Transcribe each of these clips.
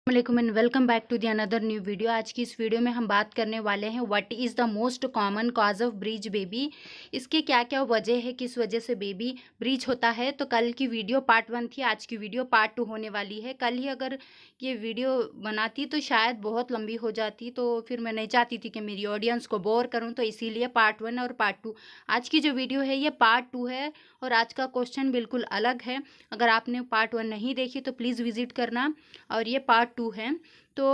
वालेकुम and welcome back to the another new video. आज की इस वीडियो में हम बात करने वाले हैं what is the most common cause of breach baby. इसके क्या क्या वजह है, किस वजह से बेबी ब्रीच होता है। तो कल की वीडियो पार्ट 1 थी, आज की वीडियो पार्ट 2 होने वाली है। कल ही अगर ये वीडियो बनाती तो शायद बहुत लंबी हो जाती, तो फिर मैं नहीं चाहती थी कि मेरी ऑडियंस को बोर करूँ, तो इसीलिए पार्ट 1 और पार्ट 2। आज की जो वीडियो है ये पार्ट 2 है और आज का क्वेश्चन बिल्कुल अलग है। अगर आपने पार्ट 1 नहीं देखी तो प्लीज़ विजिट करना। और ये पार्ट 2 है। तो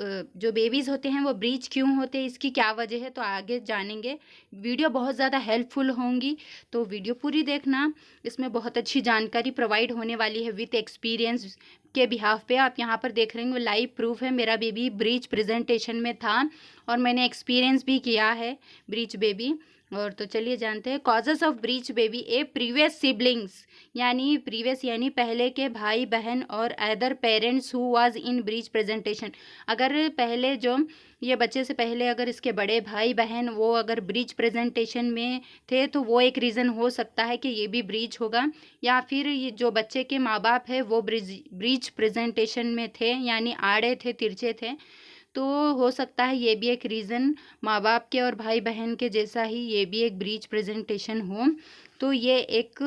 जो बेबीज़ होते हैं वो ब्रीच क्यों होते हैं, इसकी क्या वजह है, तो आगे जानेंगे। वीडियो बहुत ज़्यादा हेल्पफुल होंगी, तो वीडियो पूरी देखना। इसमें बहुत अच्छी जानकारी प्रोवाइड होने वाली है विथ एक्सपीरियंस के बिहाफ पे। आप यहाँ पर देख रहे हैं, लाइव प्रूफ है। मेरा बेबी ब्रीच प्रेजेंटेशन में था और मैंने एक्सपीरियंस भी किया है ब्रीच बेबी। और तो चलिए जानते हैं causes of breach baby. A previous siblings, यानी प्रीवियस यानी पहले के भाई बहन और other parents who was in breech presentation. अगर पहले जो ये बच्चे से पहले अगर इसके बड़े भाई बहन वो अगर ब्रीच प्रेजेंटेशन में थे तो वो एक रीज़न हो सकता है कि ये भी ब्रीच होगा। या फिर ये जो बच्चे के माँ बाप है वो ब्रीच प्रेजेंटेशन में थे, यानी आड़े थे, तिरछे थे, तो हो सकता है ये भी एक रीज़न माँ बाप के और भाई बहन के जैसा ही ये भी एक ब्रीच प्रेजेंटेशन हो। तो ये एक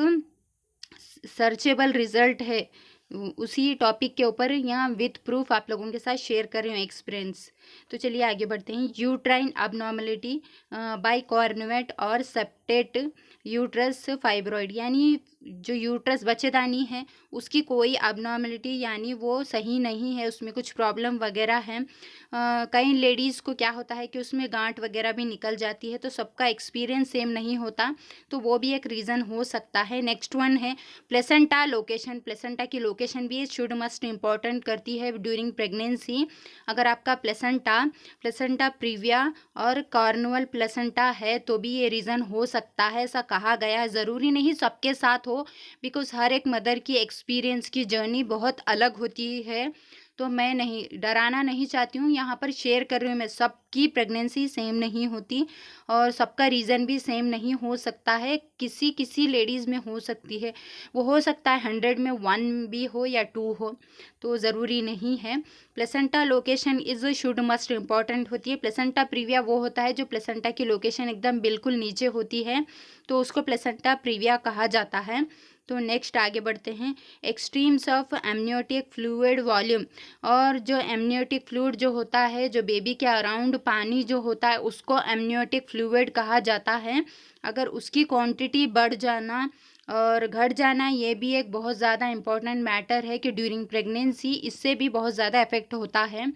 सर्चेबल रिजल्ट है, उसी टॉपिक के ऊपर यहाँ विथ प्रूफ आप लोगों के साथ शेयर कर रही हूँ एक्सपीरियंस। तो चलिए आगे बढ़ते हैं। यूट्राइन अबनॉर्मलिटी बाय कॉर्नुएट और सेप्टेट यूट्रस फाइब्रॉइड, यानी जो यूट्रस बच्चेदानी है उसकी कोई अबनॉर्मलिटी यानी वो सही नहीं है, उसमें कुछ प्रॉब्लम वगैरह है। कई लेडीज़ को क्या होता है कि उसमें गांठ वगैरह भी निकल जाती है, तो सबका एक्सपीरियंस सेम नहीं होता, तो वो भी एक रीज़न हो सकता है। नेक्स्ट वन है प्लेसेंटा लोकेशन। प्लेसेंटा की लोकेशन भी शुड मस्ट इम्पॉर्टेंट करती है ड्यूरिंग प्रेगनेंसी। अगर आपका प्लेसेंटा प्रीविया और कॉर्नुअल प्लेसेंटा है तो भी ये रीज़न हो सकता है, ऐसा कहा गया है। ज़रूरी नहीं सबके साथ हो, बिकॉज हर एक मदर की एक्सपीरियंस की जर्नी बहुत अलग होती है। तो मैं नहीं डराना नहीं चाहती हूँ, यहाँ पर शेयर कर रही हूँ मैं। सबकी प्रेगनेंसी सेम नहीं होती और सबका रीज़न भी सेम नहीं हो सकता है। किसी किसी लेडीज़ में हो सकती है, वो हो सकता है 100 में 1 भी हो या 2 हो, तो ज़रूरी नहीं है। Placenta location is should must important होती है। प्लेसेंटा प्रीविया वो होता है जो प्लेसेंटा की लोकेशन एकदम बिल्कुल नीचे होती है, तो उसको प्लेसेंटा प्रीविया कहा जाता है। तो नेक्स्ट आगे बढ़ते हैं। Extremes of amniotic fluid volume, और जो एमनियोटिक फ्लूइड जो होता है, जो बेबी के अराउंड पानी जो होता है उसको एमनियोटिक फ्लूइड कहा जाता है। अगर उसकी क्वांटिटी बढ़ जाना और घट जाना, ये भी एक बहुत ज़्यादा इम्पॉर्टेंट मैटर है कि ड्यूरिंग प्रेगनेंसी इससे भी बहुत ज़्यादा इफेक्ट होता है।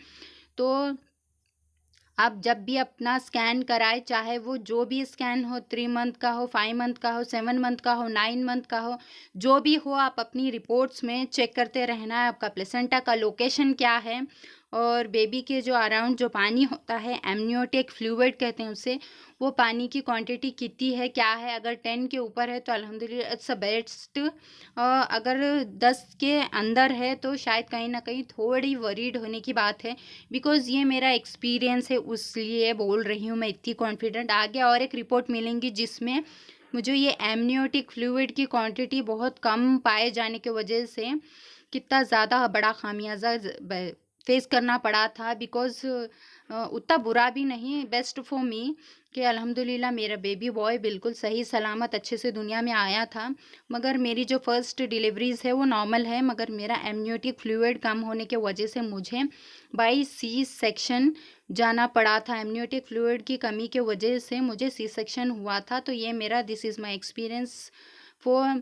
तो आप जब भी अपना स्कैन कराएं, चाहे वो जो भी स्कैन हो, 3 मंथ का हो, 5 मंथ का हो, 7 मंथ का हो, 9 मंथ का हो, जो भी हो, आप अपनी रिपोर्ट्स में चेक करते रहना है आपका प्लेसेंटा का लोकेशन क्या है और बेबी के जो अराउंड जो पानी होता है, एमनियोटिक फ्लूइड कहते हैं उसे, वो पानी की क्वांटिटी कितनी है, क्या है। अगर 10 के ऊपर है तो अल्हम्दुलिल्लाह इट्स अ बेस्ट। अगर 10 के अंदर है तो शायद कहीं ना कहीं थोड़ी वरीड होने की बात है, बिकॉज़ ये मेरा एक्सपीरियंस है, उसलिए बोल रही हूँ मैं इतनी कॉन्फिडेंट। आगे और एक रिपोर्ट मिलेंगी जिसमें मुझे ये एमनियोटिक फ्लूइड की क्वांटिटी बहुत कम पाए जाने की वजह से कितना ज़्यादा बड़ा खामियाजा फेस करना पड़ा था। बिकॉज़ उतना बुरा भी नहीं, बेस्ट फॉर मी कि अल्हम्दुलिल्लाह मेरा बेबी बॉय बिल्कुल सही सलामत अच्छे से दुनिया में आया था। मगर मेरी जो फर्स्ट डिलीवरीज़ है वो नॉर्मल है, मगर मेरा एमनियोटिक फ्लूइड कम होने के वजह से मुझे बाई सी सेक्शन जाना पड़ा था। एमनियोटिक फ्लूइड की कमी के वजह से मुझे सी सेक्शन हुआ था। तो ये मेरा this is my experience for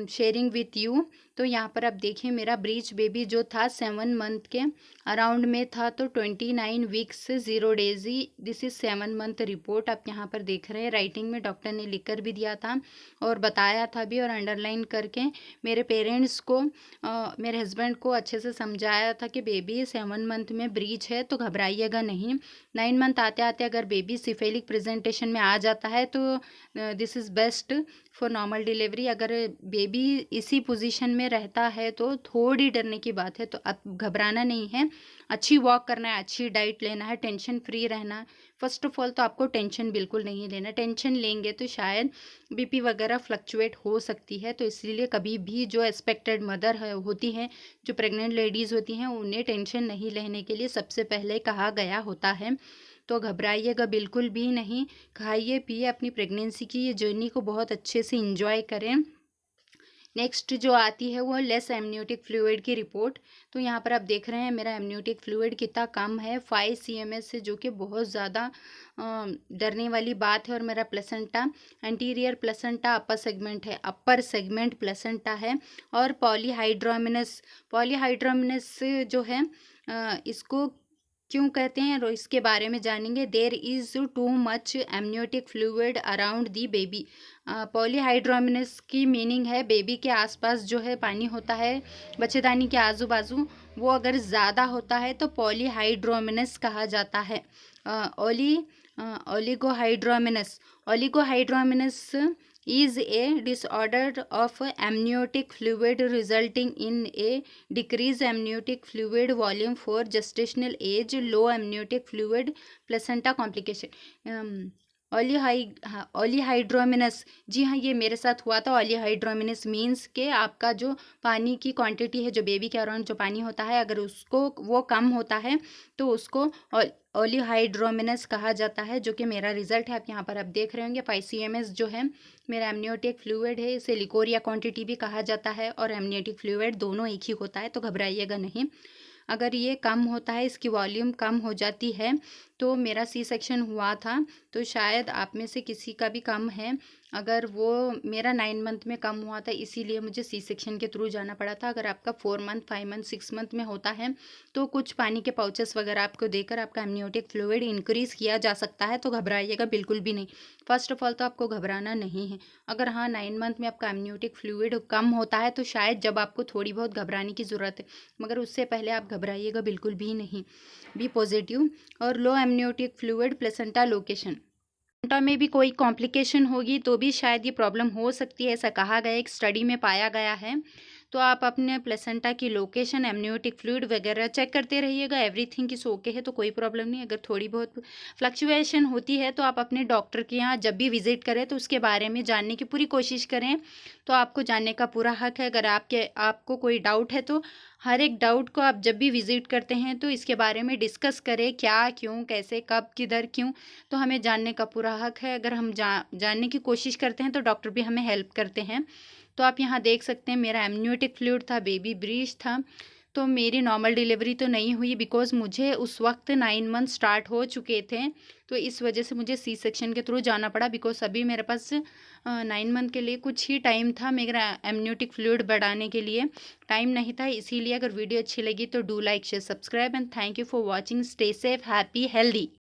sharing with you. तो यहाँ पर आप देखिए मेरा ब्रीच बेबी जो था 7 मंथ के अराउंड में था, तो 29 weeks 0 days he. This is 7 month report आप यहाँ पर देख रहे हैं। राइटिंग में डॉक्टर ने लिख कर भी दिया था और बताया था भी, और अंडरलाइन करके मेरे पेरेंट्स को मेरे हस्बैंड को अच्छे से समझाया था कि बेबी 7 मंथ में ब्रीच है तो घबराइएगा नहीं। 9 मंथ आते आते अगर बेबी सिफेलिक प्रेजेंटेशन में आ जाता है तो this is best for normal delivery. अगर बेबी इसी पोजीशन में रहता है तो थोड़ी डरने की बात है, तो अब घबराना नहीं है। अच्छी वॉक करना है, अच्छी डाइट लेना है, टेंशन फ्री रहना है, फर्स्ट ऑफ ऑल तो आपको टेंशन बिल्कुल नहीं लेना, टेंशन लेंगे तो शायद बीपी वगैरह फ्लक्चुएट हो सकती है। तो इसलिए कभी भी जो एक्सपेक्टेड मदर होती हैं, जो प्रेग्नेंट लेडीज़ होती हैं, उन्हें टेंशन नहीं लेने के लिए सबसे पहले कहा गया होता है। तो घबराइएगा बिल्कुल भी नहीं, खाइए पिए, अपनी प्रेगनेंसी की ये जर्नी को बहुत अच्छे से इंजॉय करें। नेक्स्ट जो आती है वो लेस एमनियोटिक फ्लूइड की रिपोर्ट। तो यहाँ पर आप देख रहे हैं मेरा एमनियोटिक फ्लूइड कितना कम है, 5 cms से, जो कि बहुत ज़्यादा डरने वाली बात है। और मेरा placenta anterior placenta upper segment placenta है। और पॉलीहाइड्रोमिनस जो है इसको क्यों कहते हैं और इसके बारे में जानेंगे। There is too much amniotic fluid around the baby. Polyhydramnios की मीनिंग है बेबी के आसपास जो है पानी होता है, बच्चेदानी के आजू बाजू, वो अगर ज़्यादा होता है तो पॉलीहाइड्रोमिनस कहा जाता है। ओलिगोहाइड्रोमिनस is a disorder of amniotic fluid resulting in a decreased amniotic fluid volume for gestational age, low amniotic fluid, placenta complication। ओलीहाइड्रोमिनस, जी हाँ, ये मेरे साथ हुआ था। ओलीहाइड्रोमिनस मीन्स के आपका जो पानी की क्वांटिटी है, जो बेबी के अराउंड जो पानी होता है, अगर उसको वो कम होता है तो उसको ओलीहाइड्रोमिनस कहा जाता है, जो कि मेरा रिजल्ट है। आप यहाँ पर आप देख रहे होंगे 5 cms जो है मेरा एमनियोटिक फ्लूइड है। इसे लिकोरिया क्वांटिटी भी कहा जाता है और एमनियोटिक फ्लूइड दोनों एक ही होता है, तो घबराइएगा नहीं। अगर ये कम होता है, इसकी वॉल्यूम कम हो जाती है, तो मेरा सी सेक्शन हुआ था, तो शायद आप में से किसी का भी कम है। अगर वो मेरा 9 मंथ में कम हुआ था, इसीलिए मुझे सी सेक्शन के थ्रू जाना पड़ा था। अगर आपका 4 मंथ 5 मंथ 6 मंथ में होता है तो कुछ पानी के पाउचेस वगैरह आपको देकर आपका एमनियोटिक फ्लूइड इंक्रीज़ किया जा सकता है, तो घबराइएगा बिल्कुल भी नहीं। फर्स्ट ऑफ ऑल तो आपको घबराना नहीं है। अगर हाँ 9 मंथ में आपका एमनियोटिक फ्लूइड कम होता है तो शायद जब आपको थोड़ी बहुत घबराने की ज़रूरत है, मगर उससे पहले आप घबराइएगा बिल्कुल भी नहीं, बी पॉजिटिव। और low amniotic fluid placenta location, placenta में भी कोई कॉम्प्लिकेशन होगी तो भी शायद ये प्रॉब्लम हो सकती है, ऐसा कहा गया, एक स्टडी में पाया गया है। तो आप अपने प्लेसेंटा की लोकेशन, एमनियोटिक फ्लूइड वगैरह चेक करते रहिएगा। एवरीथिंग इज ओके है तो कोई प्रॉब्लम नहीं। अगर थोड़ी बहुत फ्लक्चुएशन होती है तो आप अपने डॉक्टर के यहाँ जब भी विजिट करें तो उसके बारे में जानने की पूरी कोशिश करें, तो आपको जानने का पूरा हक है। अगर आपको कोई डाउट है तो हर एक डाउट को आप जब भी विजिट करते हैं तो इसके बारे में डिस्कस करें, क्या, क्यों, कैसे, कब, किधर, क्यों, तो हमें जानने का पूरा हक है। अगर हम जानने की कोशिश करते हैं तो डॉक्टर भी हमें हेल्प करते हैं। तो आप यहाँ देख सकते हैं मेरा एमनियोटिक फ्लूइड था, बेबी ब्रीच था। तो मेरी नॉर्मल डिलीवरी तो नहीं हुई, बिकॉज मुझे उस वक्त 9 मंथ स्टार्ट हो चुके थे, तो इस वजह से मुझे सी सेक्शन के थ्रू जाना पड़ा। बिकॉज अभी मेरे पास 9 मंथ के लिए कुछ ही टाइम था, मेरा एमनियोटिक फ्लूइड बढ़ाने के लिए टाइम नहीं था। इसीलिए अगर वीडियो अच्छी लगी तो do like share subscribe and thank you for watching. Stay safe, happy, healthy.